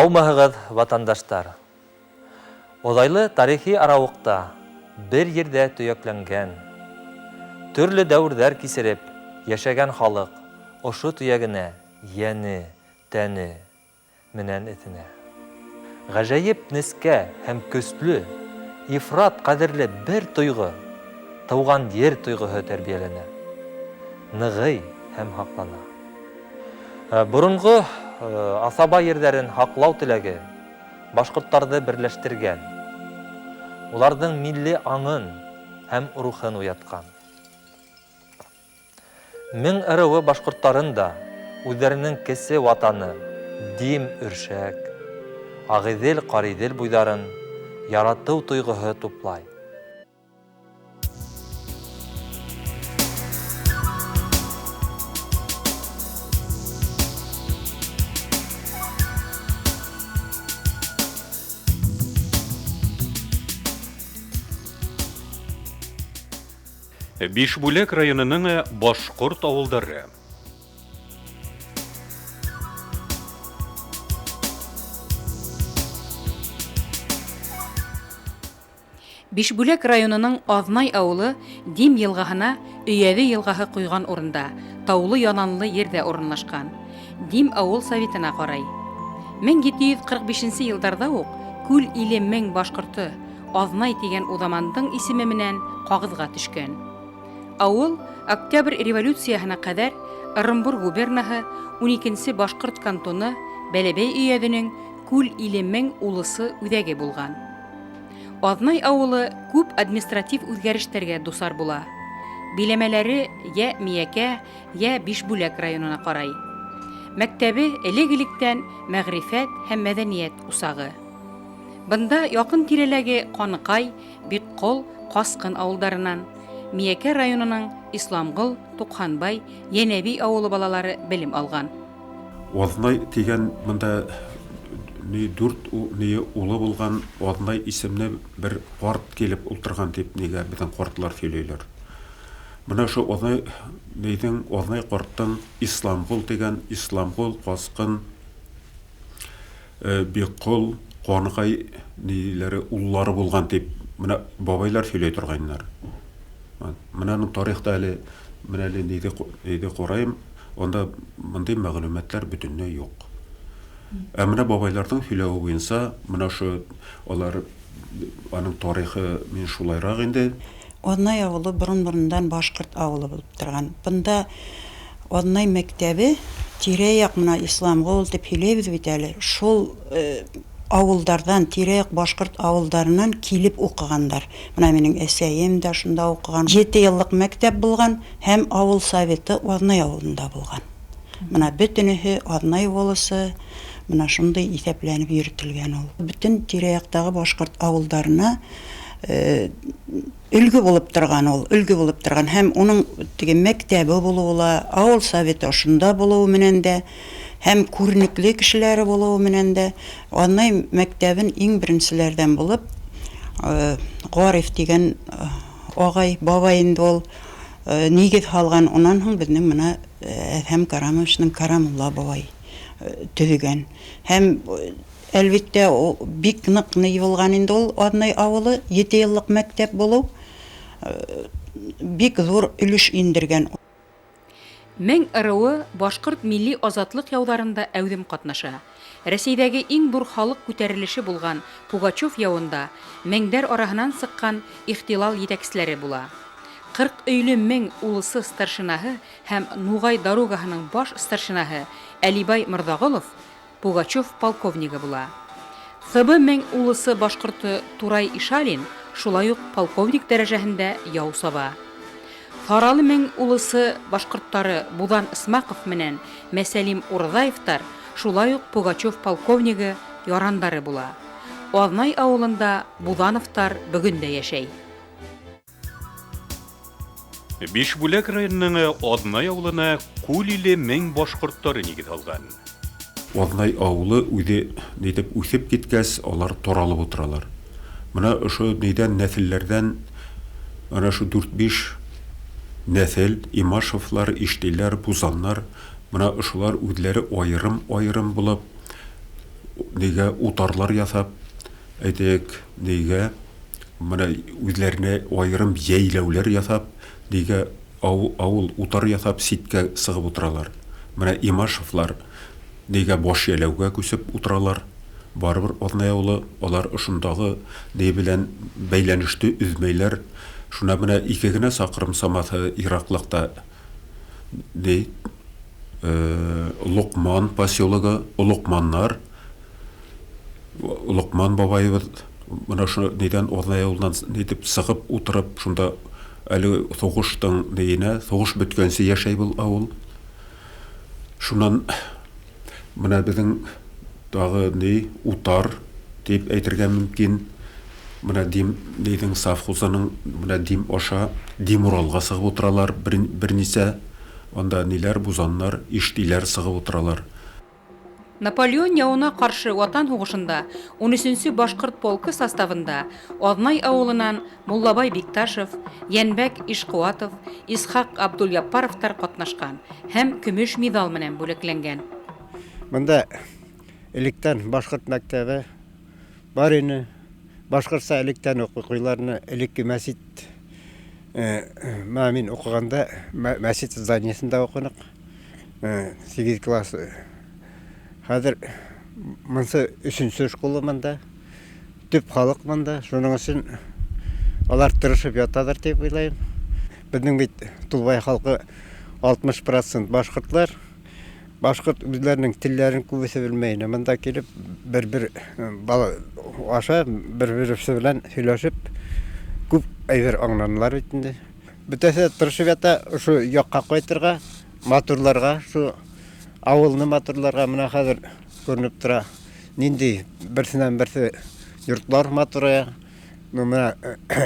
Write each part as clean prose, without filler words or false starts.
Һаумыһығыҙ, ватандаштар! Оҙайлы тарихи арауыҡта бер ерҙә төйәкләнгән, төрлө дәүерҙәр кисереп йәшәгән халыҡ ошо төйәгенә йәне, тәне менән эҫенә. Ғәжәйеп нескә һәм көслө, ифрат ҡәҙерле бер тойғо, тыуған ер тойғоһо тәрбиәләнә, нығый һәм һаҡлана. Боронғо асаба ерҙәрен һаҡлау теләге башҡорттарҙы берләштергән, уларҙың милли аңын һәм рухын уятҡан. Мең ырыуы башҡорттарын да үҙҙәренең кесе ватаны Дим Өршәк, Ағиҙел-Ҡариҙел буйҙарын яратыу тойғоһо туплай. Бишбүләк районының башҡорт ауылдары. Бишбүләк районының Аҙнай ауылы Дим йылғаһына Өйәҙе йылғаһы ҡойған урында, таулы янанлы ерҙә урынлашҡан. Дим ауыл советына ҡарай. 1745 йылдарҙа уҡ күл иле мең башҡорто Аҙнай тигән уҙамандың исеме менән ҡағыҙға төшкән. Ауыл Октябрь революцияһына ҡәҙәр Ырымбур губернаһы 12-нсе башҡорт кантоны Бәләбәй өйәҙенең күл иле мең улысы үҙәге булған. Аҙнай ауылы күп административ үҙгәрештәргә дусар була. Биләмәләре йә Миәкә, йә Бишбүләк районына ҡарай. Мәктәбе элек-электән мәғрифәт һәм мәҙәниәт усағы. Бында яҡын тирәләге Ҡаныҡай, Битҡол, Ҡасҡын ауылдарынан, Миәкә районының Исламғол, Туҡһанбай, Йәнәби ауылы балалары белем алған. Аҙнай тигән бында 4 улы булған Аҙнай исемле бер ҡарт килеп ултырған дип нигә беҙҙең ҡартлар һөйләйҙәр. Бына ошо Аҙнай ҡарттың Исламғол тигән Исламғол, Ҡасҡын, Битҡол, Ҡаныҡай ниләре уллары булған дип бына бабайлар һөйләй торғайнылар. Менәнең тарихта әле нейҙе ҡарайым, онда мындай мәғлүмәттәр бөтөнләй юҡ. Ә менә бабайларҙың һөйләүе буйынса, менә ошо аның тарихы мин шулайыраҡ инде. Аҙнай ауылы борон-борондан башҡорт ауылы булып торған. Бында Аҙнай мәктәбе тирә-яҡ менә Исламғол дип һөйләйбеҙ бит әле. Шул ауылдардан, тирә-яҡ башҡорт ауылдарынан килеп уҡығандар. Менә минең әсәйем дә шунда уҡыған. 7 йыллыҡ мәктәп булған һәм ауыл советы Аҙнай ауылында булған. Менә бөтөнөһө Аҙнай волосы, менә шундай иҫәпләнеп йөрөтөлгән ул. Бөтөн тирә-яҡтағы башҡорт ауылдарына өлгө булып торған ул, өлгө булып торған. Һәм уның мәктәбе булыуы ла, ауыл советы ошонда булыуы менән дә, һәм күренекле кешеләре булыуы менән дә, Аҙнай мәктәбен иң беренселәрҙән булып, Ғариф дигән ағай, бабай инде ул нигеҙ һалған. Унан һуң беҙҙең менә Әҙһәм Карамовичның Карамулла бабай төҙөгән. Һәм әлбиттә бик ныҡ булған инде ул Аҙнай ауылы, 7 йыллыҡ мәктәп булыу бик ҙур өлөш индергән. Мең ырыуы башҡорт милли азатлыҡ яуҙарында әүҙем ҡатнаша. Рәсәйҙәге иң ҙур халыҡ күтәрелеше булған Пугачев яуында меңдәр араһынан сыҡҡан ихтилал етәкселәре була. 40 өйлө мең улысы старшинаһы һәм Нуғай дорогаһының баш старшинаһы Әлибай Мырҙағолов Пугачев полковнигі була. ХБ мең улысы башҡорты Турай Ишалин шулай уҡ полковник дәрәжәһендә яу саба. Һаралы мең улысы башҡорттары Буҙан Исмаҡов менән Мәсәлим Урҙаевтар шулай уҡ Пугачев полковнигі ярандары була. Аҙнай ауылында Буҙановтар бөгөн дә йәшәй. Бишбүләк районының Однай авылына күлиле мең башкорттары нигез алган. Однай авылы үзе нидеп үсеп киткәс, алар таралып утыралар. Менә ошо нидән нәселләрдән ана шу 4-5 нәсел Имашевлар, Иштиләр, Бузаннар, менә ошолар үзләре аерым булып нигә утарлар ясап, әйтәк, нигә менә үзләренә аерым җәйләүләр ясап, нигә авыл утар ясап ситкә сыгып утыралар. Менә Имашевлар нигә баш җәйләүгә күсеп утыралар. Барыбер Однай авылы алар ошындагы ни белән бәйләнеште үзмәйләр. Шуна менә 2 генә сакрым самасы Ираклыкта Лукман поселогы, Лукманнар, Лукман бабайыбыз менә шу нидән Однай авылыннан нитеп сыгып утырып, шунда әле сугыштың нигенә, сугыш беткәнсе яшәй бул авыл. Шуннан менә безнең тагы ни утар дип әйтергә мөмкин. Менә нидән совхозының менә Дим аша Дим Уралга сыгып утыралар бернисә. Анда ниләр Бузаннар, Иштиләр сыгып утыралар. Наполеон яуына каршы Ватан һугышында 13-нче башкорт полкы составында Однай авылынан Муллабай Бикташев, Янбәк Ишкуатов, Исхак Абдульяпаровтар катнашкан һәм көмеш медаль менән бүләкләнгән. Монда электән башкорт мәктәбе бар иде. Башкортса электән укыйларны элекке мәсҗид мин укыганда мәсҗид зданиесендә укыдык. 8 класс. Хәзер монсы 3-нче школа монда. Төп халык монда. Шуның өчен алар тырышып яталар дип уйлыйм. Безнең бит Тулбай халкы 60% башкортлар. Башкорт үзләренең телләрен күбесе белмәй. Монда килеп бер бала аша бер-берсе белән сөйләшеп күп әйбер аңланалар бит инде. Бөтәсе тырышып ята шу якка кайтырга, матурларга, шу авылны матурларга менә хәзер күренеп тора. Нинди берсеннән берсе йортлар матурая. Менә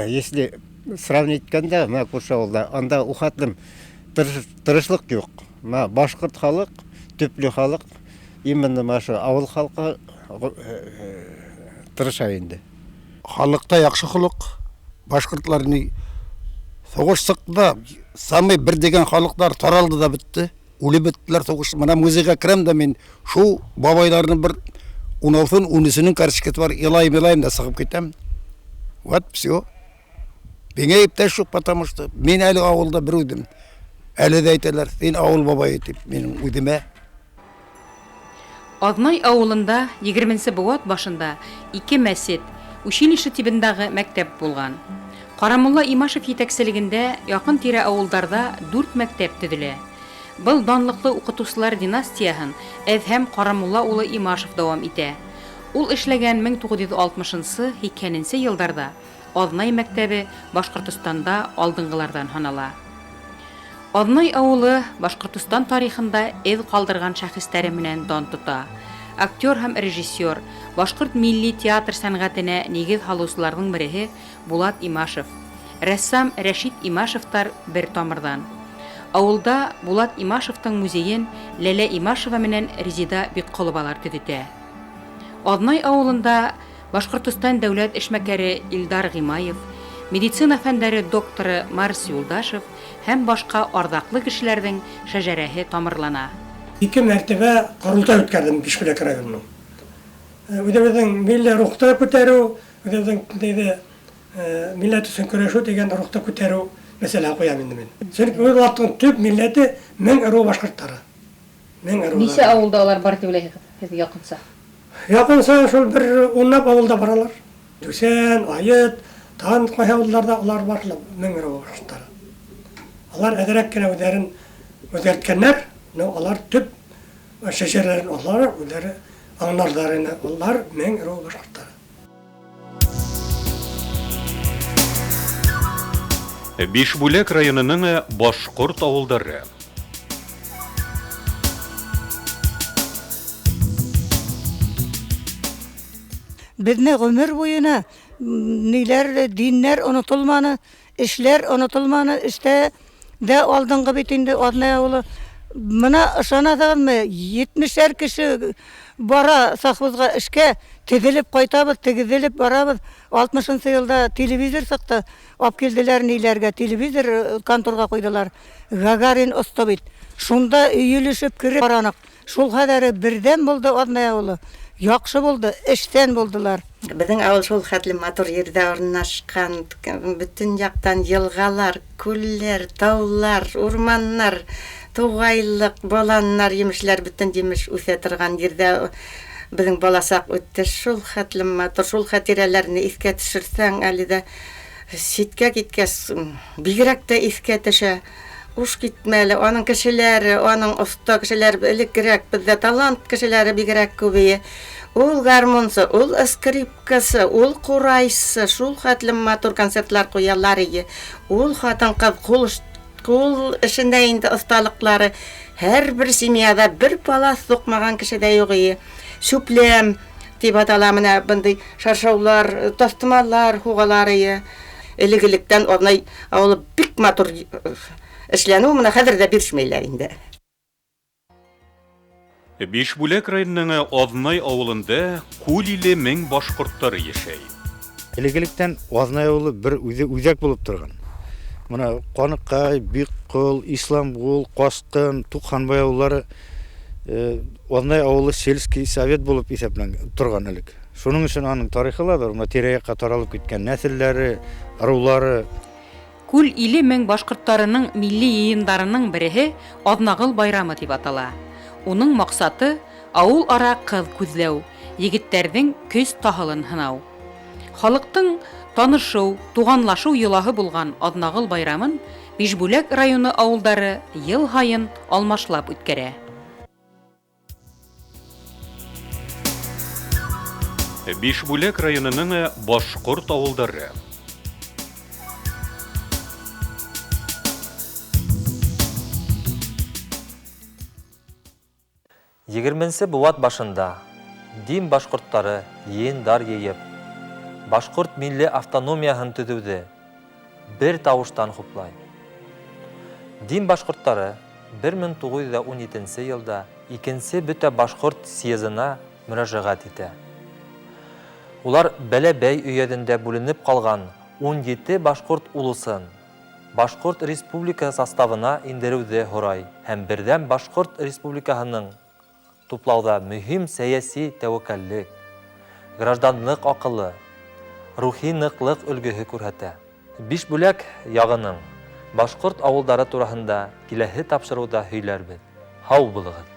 если сравнить иткәндә, менә күрше авылда анда ухатлым тырышлык юк. Менә башкорт халык, төпле халык, именно маша авыл халкы тырыша инде. Халыкта яхшы холык, башкортларны соғыш сыкта самый бер дигән халыклар таралды да битте. Үле биттеләр соғыш. Менә музейга керәм дә мин шу бабайларның бер 16-13-нең каршыкеты бар, илайм да сыгып китәм. Вот всё. Беңе иптәш шук, потому что мин әле авылда бер үдем. Әле дә әйтәләр, син авыл бабай дип, минем үдемә. Однай авылында 20-нче быуат башында 2 мәсҗид, училище тибендәге мәктәп булган. Карамулла Имашев җитәкчелегендә якын тирә авылларда 4 мәктәп төзелә. Был данлыклы укытучылар династияһын Әҙһәм Карамулла улы Имашев дәвам итә. Ул эшләгән 1960-80-нче елларда Однай мәктәбе Башкортстанда алдынгылардан санала. Однай авылы Башкортстан тарихында эҙ калдырган шәхестәре менән дан тота. Актер һәм режиссер, Башкорт милли театр сәнгатенә нигеҙ һалыусыларның береһе Булат Имашев. Рәссам Рәшит Имашевтар бер тамырдан. Авылда Булат Имашевтың музейын Ләлә Имашева менән Резида Бикҡоловалар төҙөтә. Однай авылында Башкортстан дәүләт эшмәкәре Илдар Ғимаев, медицина фәндәре докторы Марс Юлдашев һәм башка ардаҡлы кешеләрҙең шәжәрәһе тамырлана. 2 мәртәбә ҡоролтай үткәрҙем Бишбүләк районының. Үҙебеҙҙең милли рухты күтәреү, үҙебеҙҙең милләт өсөн көрәшеү дигән рухты күтәреү мәсьәлә ҡуям инде мин. Сөнки уларҙың төп милләте 1000 ырыу башҡорттары. 1000 ырыу. Нисә авылда улар бар дип уйлайһығыҙ, һеҙ яҡынса? Яҡынса шул бер 10 авылда баралар. Дүсән, Айыт, тагын ҡайһы ауылдарда улар бар 1000 ырыу башҡорттары. Алар әҙерәк кенә үҙҙәрен үҙгәрткәннәр, алар төп шәжәрәләрен алар, үҙҙәре аңнарҙарына алар 1000 ырыу башҡорттары. Бишбүләк районының башҡорт ауылдары. Безне гомер буена ниләр, диннәр онытылманы, эшләр онытылманы, эштә Дә алдыңғы бит инде Однай авылы мына ышанасызмы 70-шәр кеше бара совхозга эшкә тегелеп кайтабыз, тегезелеп барабыз. 60-нчы елда телевизор сыкты, алып килделәр ниләргә, телевизор конторга куйдылар. Гагарин оста бит. Шунда өелешеп кирип баранык. Шул хәдәре бердән булды Однай авылы. Яхшы булды, эштән булдылар. Безнең авыл шул хәтле матур ердә урнашкан, бөтен яктан елгалар, күлләр, таулар, урманнар, тугайлык, баланнар, емешләр, бөтен емеш үсә торган ердә безнең баласак үтте. Шул хәтле матур, шул хатирәләрне искә төшерсәң, әле дә ситкә киткәс, бигрәк тә искә төшә. Уш китмәле, аның кешеләре, аның оста кешеләре, элеккерәк бездә талант кешеләре бигрәк күбәя. Ул гармонсы, ул скрипкасы, ул курайсы, шул хәтле матур концертлар куялар иде. Ул хатын-кыз кул эшендә инде осталыклары. Һәрбер семьяда бер бала сукмаган кеше дә юк иде. Шүпләм дип атала менә бындай шаршаулар, тастымалар, хугалары. Элегелектән Однай авылы бик матур эшләнү менә хәзер дә биршмәйләр инде. Бишбүләк районының Однай авылында күлиле 1000 башкортлары яшәй. Элегелектән Однай авылы бер үзәк булып торган. Мына Каныкай, Биккол, Исламбул, Каскын, Тукханбай авыллары Однай авылы сельский совет булып исәпләнгән торган элек. Шуның өчен аның тарихы ла бар. Мына тирә-якка таралып киткән нәселләре, ырулары. Күл иле мең башкортларының милли йыйындарының береһе Аҙнағыл байрамы дип атала. Уның максаты ауыл ара кыз күзләү, егетләрнең көс таһылын һынау. Халыктың танышыу, туганлашыу йолаһы булган Аҙнағыл байрамын Бишбүләк районы авылдары ел һайын алмашлап үткәрә. Бишбүләк районының башкорт авылдары. Егерменсе буват башында дин башкорттары йыйындар йыйып, башкорт милли автономияһын төҙөүҙе бер тауыштан хуплай. Дин башкорттары 1917 йылда 2-нче бөтә башкорт съезына мөрәжәғәт итә. Улар Бәләбәй өйәҙендә бүленеп ҡалған 17 башкорт улысын Башкорт республика составына индереүҙе һорай һәм берҙәм Башкорт республикаһының туплауда мөһим сәйәси тәүәккәллек, гражданлык аҡылы, рухи ныҡлыҡ өлгөһө күрһәтә. Бишбүләк яғының башҡорт ауылдары тураһында киләһе тапшырыуҙа һөйләрбеҙ. Һау булығыҙ!